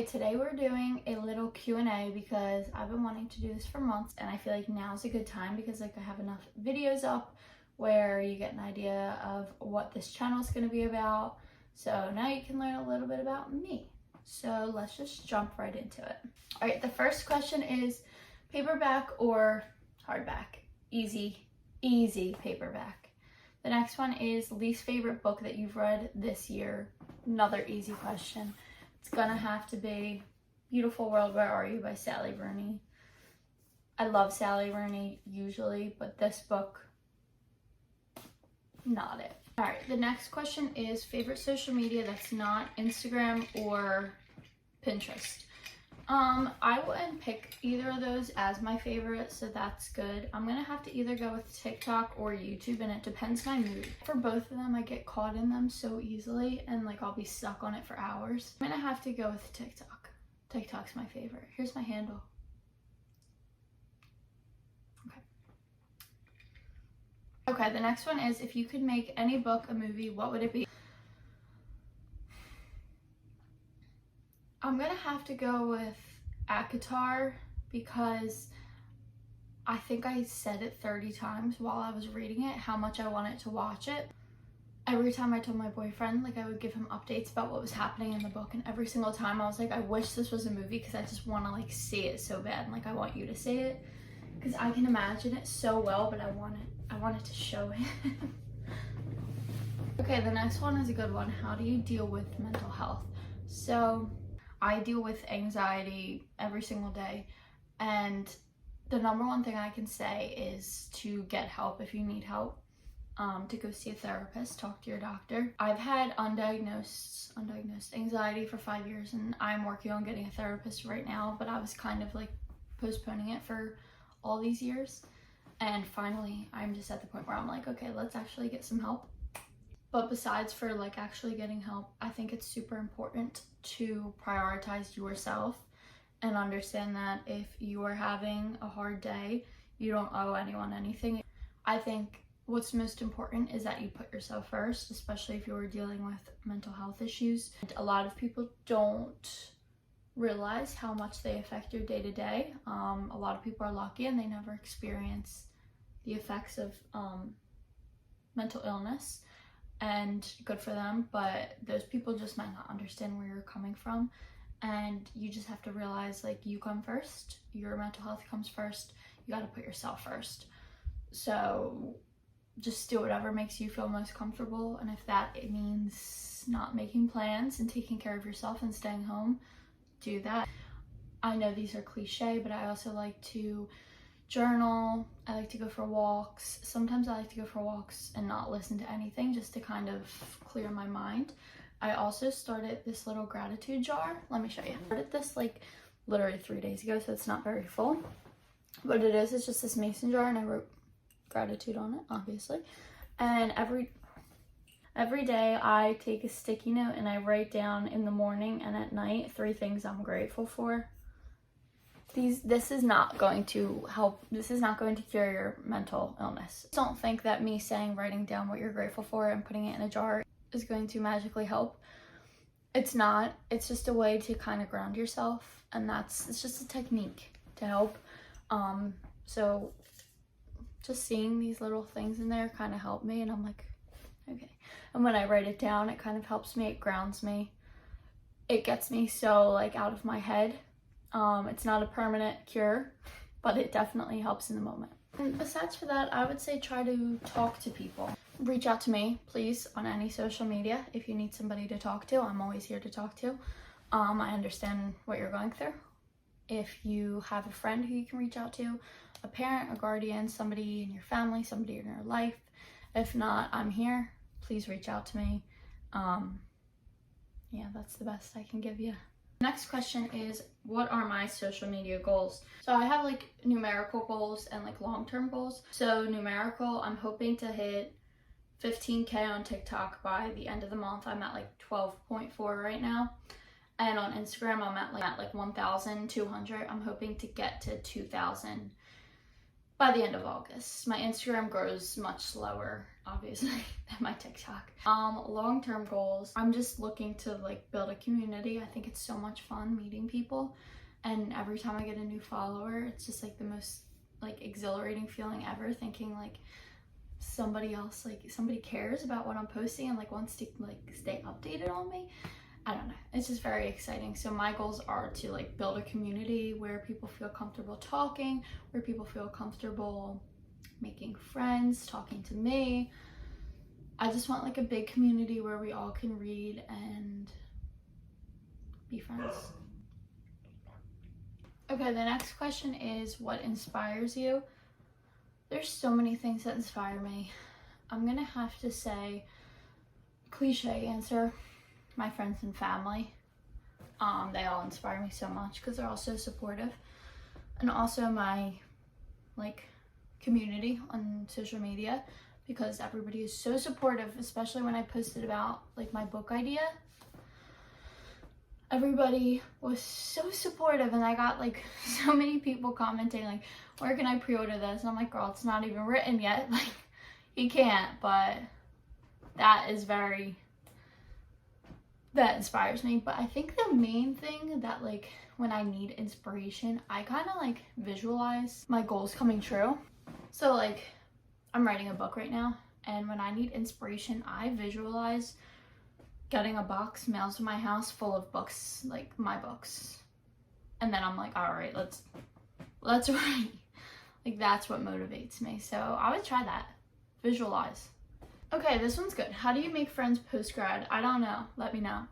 Okay, today we're doing a little Q&A because I've been wanting to do this for months and I feel like now's a good time because like I have enough videos up where you get an idea of what this channel is going to be about. So now you can learn a little bit about me. So let's just jump right into it. All right, the first question is paperback or hardback? Easy paperback. The next one is least favorite book that you've read this year. Another easy question. It's gonna have to be Beautiful World, Where Are You by Sally Rooney. I love Sally Rooney usually, but this book, not it. All right, the next question is favorite social media that's not Instagram or Pinterest. I wouldn't pick either of those as my favorite, so that's good. I'm gonna have to either go with TikTok or YouTube, and it depends my mood. For both of them, I get caught in them so easily, and like I'll be stuck on it for hours. I'm gonna have to go with TikTok. TikTok's my favorite. Here's my handle. Okay, the next one is if you could make any book a movie, what would it be? I'm gonna have to go with Akatar because I think I said it 30 times while I was reading it, how much I wanted to watch it. Every time I told my boyfriend, like I would give him updates about what was happening in the book, and every single time I was like, I wish this was a movie because I just want to like see it so bad, and like I want you to see it because I can imagine it so well, but I wanted to show it. Okay, the next one is a good one. How do you deal with mental health? So I deal with anxiety every single day, and the number one thing I can say is to get help if you need help, to go see a therapist, talk to your doctor. I've had undiagnosed anxiety for 5 years, and I'm working on getting a therapist right now, but I was kind of like postponing it for all these years, and finally I'm just at the point where I'm like, okay, let's actually get some help. But besides for like actually getting help, I think it's super important to prioritize yourself and understand that if you are having a hard day, you don't owe anyone anything. I think what's most important is that you put yourself first, especially if you're dealing with mental health issues. A lot of people don't realize how much they affect your day-to-day. A lot of people are lucky and they never experience the effects of mental illness. And good for them, but those people just might not understand where you're coming from, and you just have to realize like you come first, your mental health comes first, you got to put yourself first. So just do whatever makes you feel most comfortable, and if that it means not making plans and taking care of yourself and staying home, do that. I know these are cliche, but I also like to journal. I like to go for walks. Sometimes I like to go for walks and not listen to anything just to kind of clear my mind. I also started this little gratitude jar. Let me show you. I started this like literally 3 days ago, so it's not very full. But it's just this mason jar, and I wrote gratitude on it, obviously. And every day I take a sticky note and I write down in the morning and at night 3 things I'm grateful for. This is not going to help. This is not going to cure your mental illness. Don't think that me writing down what you're grateful for and putting it in a jar is going to magically help. It's not. It's just a way to kind of ground yourself, and it's just a technique to help. So just seeing these little things in there kind of help me, and I'm like, okay. And when I write it down, it kind of helps me. It grounds me. It gets me so like out of my head. It's not a permanent cure, but it definitely helps in the moment. And besides for that, I would say try to talk to people. Reach out to me, please, on any social media if you need somebody to talk to. I'm always here to talk to. I understand what you're going through. If you have a friend who you can reach out to, a parent, a guardian, somebody in your family, somebody in your life. If not, I'm here. Please reach out to me. Yeah, that's the best I can give you. Next question is, what are my social media goals? So I have like numerical goals and like long-term goals. So numerical, I'm hoping to hit 15K on TikTok by the end of the month. I'm at like 12.4 right now. And on Instagram, I'm at like 1,200. I'm hoping to get to 2,000 by the end of August. My Instagram grows much slower, obviously, than my TikTok. Long-term goals, I'm just looking to like build a community. I think it's so much fun meeting people, and every time I get a new follower, it's just like the most like exhilarating feeling ever, thinking like somebody else, like somebody cares about what I'm posting and like wants to like stay updated on me. I don't know, it's just very exciting. So my goals are to like build a community where people feel comfortable talking, where people feel comfortable making friends, talking to me. I just want like a big community where we all can read and be friends. Okay, the next question is, what inspires you? There's so many things that inspire me. I'm gonna have to say, cliche answer, my friends and family. They all inspire me so much because they're all so supportive. And also my like community on social media, because everybody is so supportive, especially when I posted about like my book idea. Everybody was so supportive, and I got like so many people commenting like, where can I pre-order this? And I'm like, girl, it's not even written yet. Like, you can't. But that inspires me. But I think the main thing that like when I need inspiration, I kind of like visualize my goals coming true. So like I'm writing a book right now, and when I need inspiration, I visualize getting a box mailed to my house full of books, like my books. And then I'm like, all right, let's write. Like, that's what motivates me. So I would try that. Visualize. Okay, this one's good. How do you make friends post-grad? I don't know. Let me know.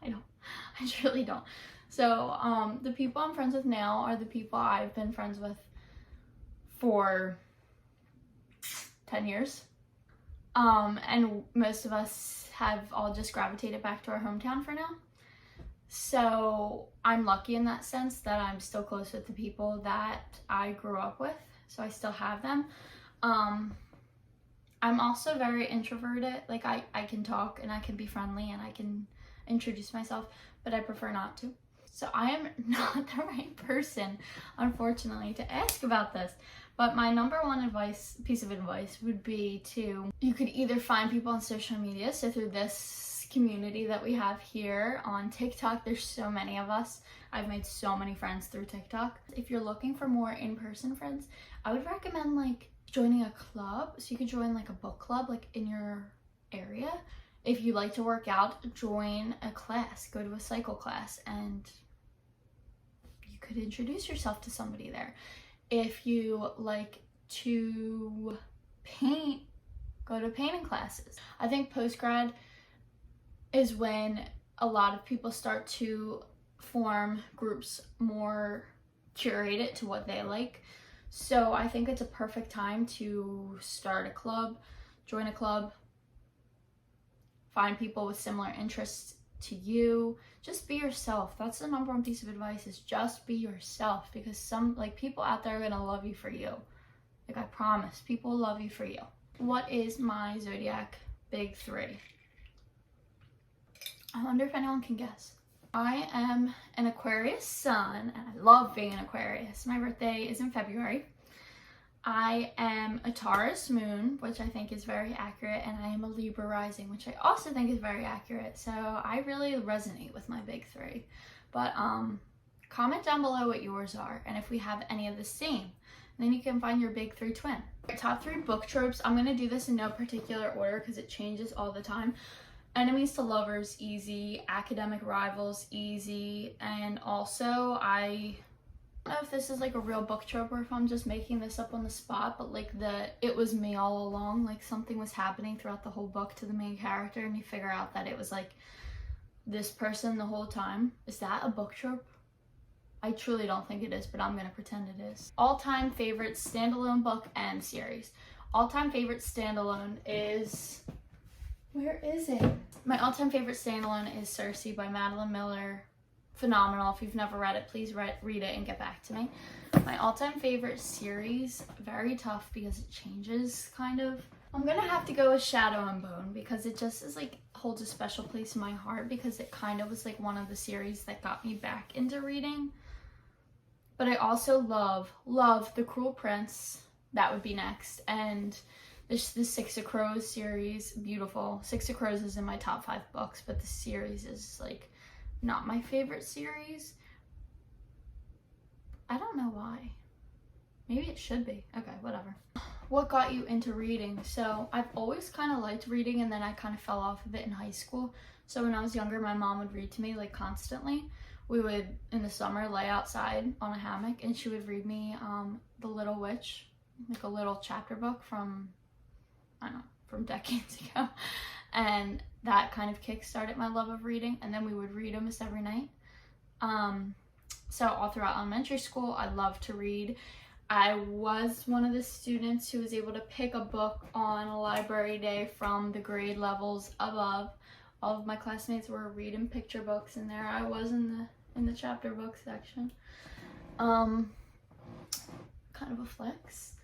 I truly don't. So the people I'm friends with now are the people I've been friends with for 10 years. And most of us have all just gravitated back to our hometown for now. So I'm lucky in that sense that I'm still close with the people that I grew up with. So I still have them. I'm also very introverted. Like I can talk and I can be friendly and I can introduce myself, but I prefer not to. So I am not the right person, unfortunately, to ask about this. But my number one piece of advice would be you could either find people on social media. So through this community that we have here on TikTok, there's so many of us. I've made so many friends through TikTok. If you're looking for more in-person friends, I would recommend like joining a club. So you could join like a book club like in your area. If you like to work out, join a class, go to a cycle class, and you could introduce yourself to somebody there. If you like to paint, go to painting classes. I think postgrad is when a lot of people start to form groups more curated to what they like. So I think it's a perfect time to start a club, join a club, find people with similar interests to you. Just be yourself. That's the number one piece of advice, is just be yourself, because some like people out there are gonna love you for you. Like, I promise, people love you for you. What is my Zodiac big three? I wonder if anyone can guess. I am an Aquarius sun, and I love being an Aquarius. My birthday is in February. I am a Taurus moon, which I think is very accurate, and I am a Libra rising, which I also think is very accurate. So I really resonate with my big three. But comment down below what yours are, and if we have any of the same. And then you can find your big three twin. Top 3 book tropes. I'm gonna do this in no particular order because it changes all the time. Enemies to lovers, easy. Academic rivals, easy. And also I don't know if this is like a real book trope or if I'm just making this up on the spot, but like it was me all along, like something was happening throughout the whole book to the main character and you figure out that it was like this person the whole time. Is that a book trope? I truly don't think it is, but I'm gonna pretend it is. All-time favorite standalone book and series. All-time favorite standalone is, where is it? My all-time favorite standalone is Circe by Madeline Miller. Phenomenal. If you've never read it, please read it and get back to me. My all-time favorite series, very tough because it changes kind of. I'm gonna have to go with Shadow and Bone because it just is like holds a special place in my heart because it kind of was like one of the series that got me back into reading. But I also love The Cruel Prince. That would be next. And the Six of Crows series, beautiful. Six of Crows is in my top 5 books, but the series is like not my favorite series. I don't know why. Maybe it should be. Okay, whatever. What got you into reading? So I've always kind of liked reading, and then I kind of fell off of it in high school. So when I was younger, my mom would read to me like constantly. We would, in the summer, lay outside on a hammock, and she would read me The Little Witch, like a little chapter book from, I don't know, from decades ago. And that kind of kickstarted my love of reading, and then we would read almost every night. So all throughout elementary school, I loved to read. I was one of the students who was able to pick a book on a library day from the grade levels above. All of my classmates were reading picture books, and there I was in the chapter book section. Kind of a flex.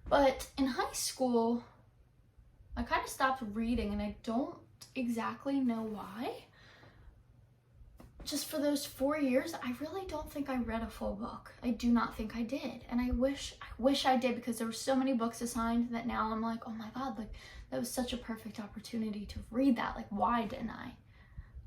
But in high school, I kind of stopped reading, and I don't exactly know why. Just for those 4 years, I really don't think I read a full book. I do not think I did. And I wish I did, because there were so many books assigned that now I'm like, oh my God, like that was such a perfect opportunity to read that. Like, why didn't I?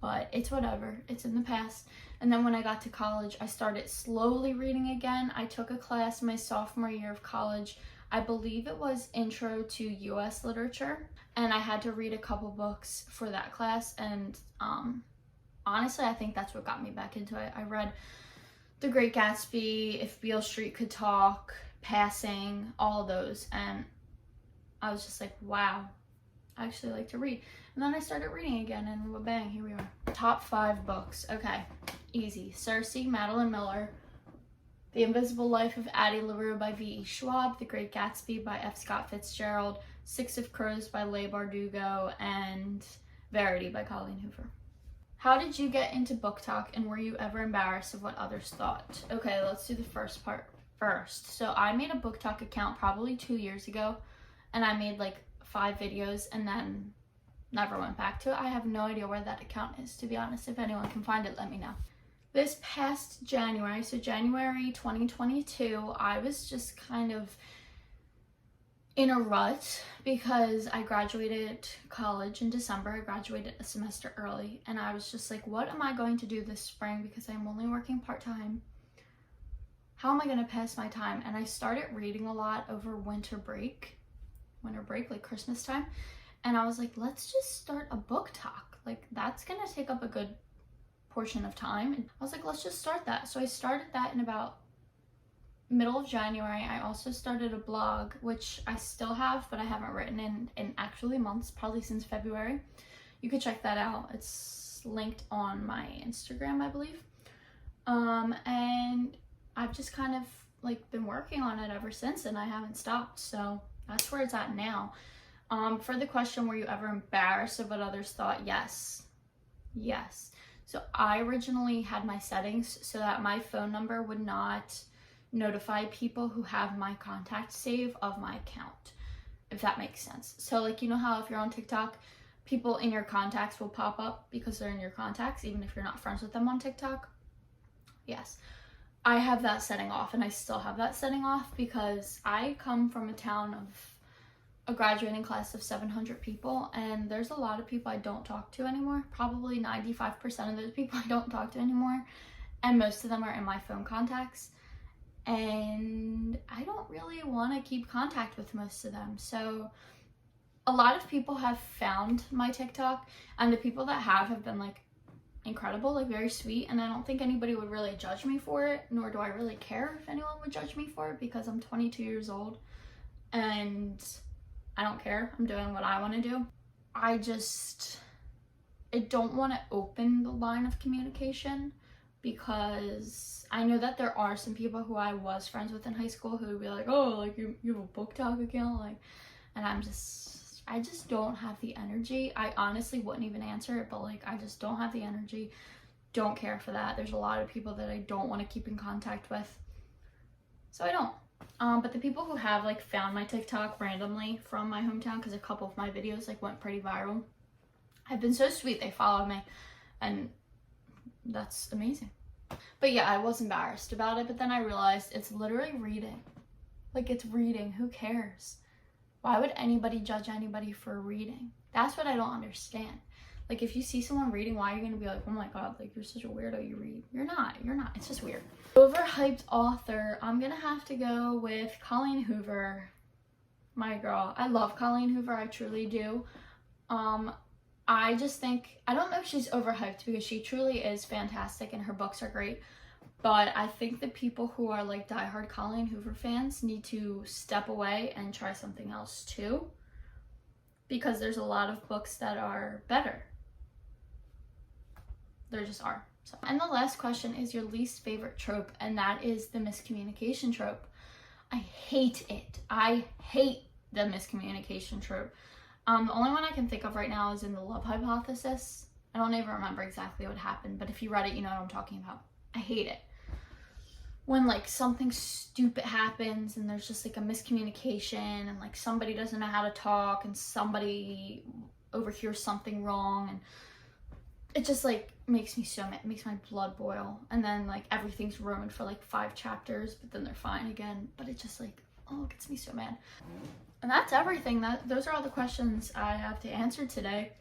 But it's whatever. It's in the past. And then when I got to college, I started slowly reading again. I took a class my sophomore year of college. I believe it was Intro to US Literature. And I had to read a couple books for that class. And honestly, I think that's what got me back into it. I read The Great Gatsby, If Beale Street Could Talk, Passing, all of those. And I was just like, wow, I actually like to read. And then I started reading again, and bang, here we are. Top 5 books. Okay, easy. Circe, Madeline Miller. The Invisible Life of Addie LaRue by V.E. Schwab. The Great Gatsby by F. Scott Fitzgerald. Six of Crows by Leigh Bardugo. And Verity by Colleen Hoover. How did you get into BookTok, and were you ever embarrassed of what others thought? Okay, let's do the first part first. So I made a BookTok account probably 2 years ago, and I made like 5 videos and then never went back to it. I have no idea where that account is, to be honest. If anyone can find it, let me know. This past January, so January 2022, I was just kind of in a rut because I graduated college in December. I graduated a semester early, and I was just like, what am I going to do this spring, because I'm only working part-time? How am I going to pass my time? And I started reading a lot over winter break, like Christmas time. And I was like, let's just start a BookTok. Like, that's going to take up a good portion of time. And I was like, let's just start that. So I started that in about middle of January. I also started a blog, which I still have, but I haven't written in actually months, probably since February. You could check that out. It's linked on my Instagram, I believe. And I've just kind of like been working on it ever since, and I haven't stopped. So that's where it's at now. For the question, were you ever embarrassed of what others thought? Yes. So I originally had my settings so that my phone number would not notify people who have my contact save of my account, if that makes sense. So like, you know how if you're on TikTok, people in your contacts will pop up because they're in your contacts, even if you're not friends with them on TikTok? Yes. I have that setting off, and I still have that setting off because I come from a town of a graduating class of 700 people, and there's a lot of people I don't talk to anymore. Probably 95% of those people I don't talk to anymore, and most of them are in my phone contacts. And I don't really want to keep contact with most of them. So a lot of people have found my TikTok, and the people that have been like incredible, like very sweet, and I don't think anybody would really judge me for it, nor do I really care if anyone would judge me for it, because I'm 22 years old and I don't care. I'm doing what I want to do. I don't want to open the line of communication, because I know that there are some people who I was friends with in high school who would be like, oh, like you have a BookTok account, like, and I just don't have the energy. I honestly wouldn't even answer it, but like, I just don't have the energy. Don't care for that. There's a lot of people that I don't want to keep in contact with, so I don't. But the people who have like found my TikTok randomly from my hometown, because a couple of my videos like went pretty viral, have been so sweet. They followed me, and that's amazing. But yeah, I was embarrassed about it, but then I realized it's literally reading. Like, it's reading. Who cares? Why would anybody judge anybody for reading? That's what I don't understand. Like, if you see someone reading, why are you going to be like, oh my god, like, you're such a weirdo, you read? You're not. It's just weird. Overhyped author, I'm going to have to go with Colleen Hoover. My girl. I love Colleen Hoover, I truly do. I just think, I don't know if she's overhyped because she truly is fantastic and her books are great. But I think the people who are like diehard Colleen Hoover fans need to step away and try something else too. Because there's a lot of books that are better. There just are. So. And the last question is your least favorite trope, and that is the miscommunication trope. I hate it. I hate the miscommunication trope. The only one I can think of right now is in The Love Hypothesis. I don't even remember exactly what happened, but if you read it, you know what I'm talking about. I hate it. When like something stupid happens and there's just like a miscommunication and like somebody doesn't know how to talk and somebody overhears something wrong, and it just like makes me so mad. It makes my blood boil. And then like everything's ruined for like 5 chapters, but then they're fine again. But it just like, oh, it gets me so mad. And that's everything. Those are all the questions I have to answer today.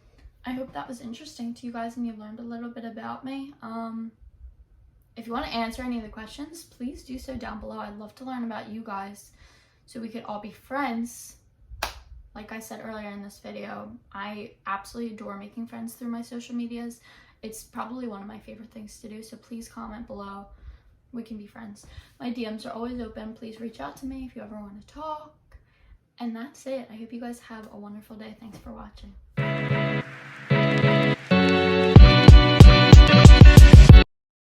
I hope that was interesting to you guys and you learned a little bit about me. If you want to answer any of the questions, please do so down below. I'd love to learn about you guys so we could all be friends. Like I said earlier in this video, I absolutely adore making friends through my social medias. It's probably one of my favorite things to do, so please comment below. We can be friends. My DMs are always open. Please reach out to me if you ever want to talk. And that's it. I hope you guys have a wonderful day. Thanks for watching.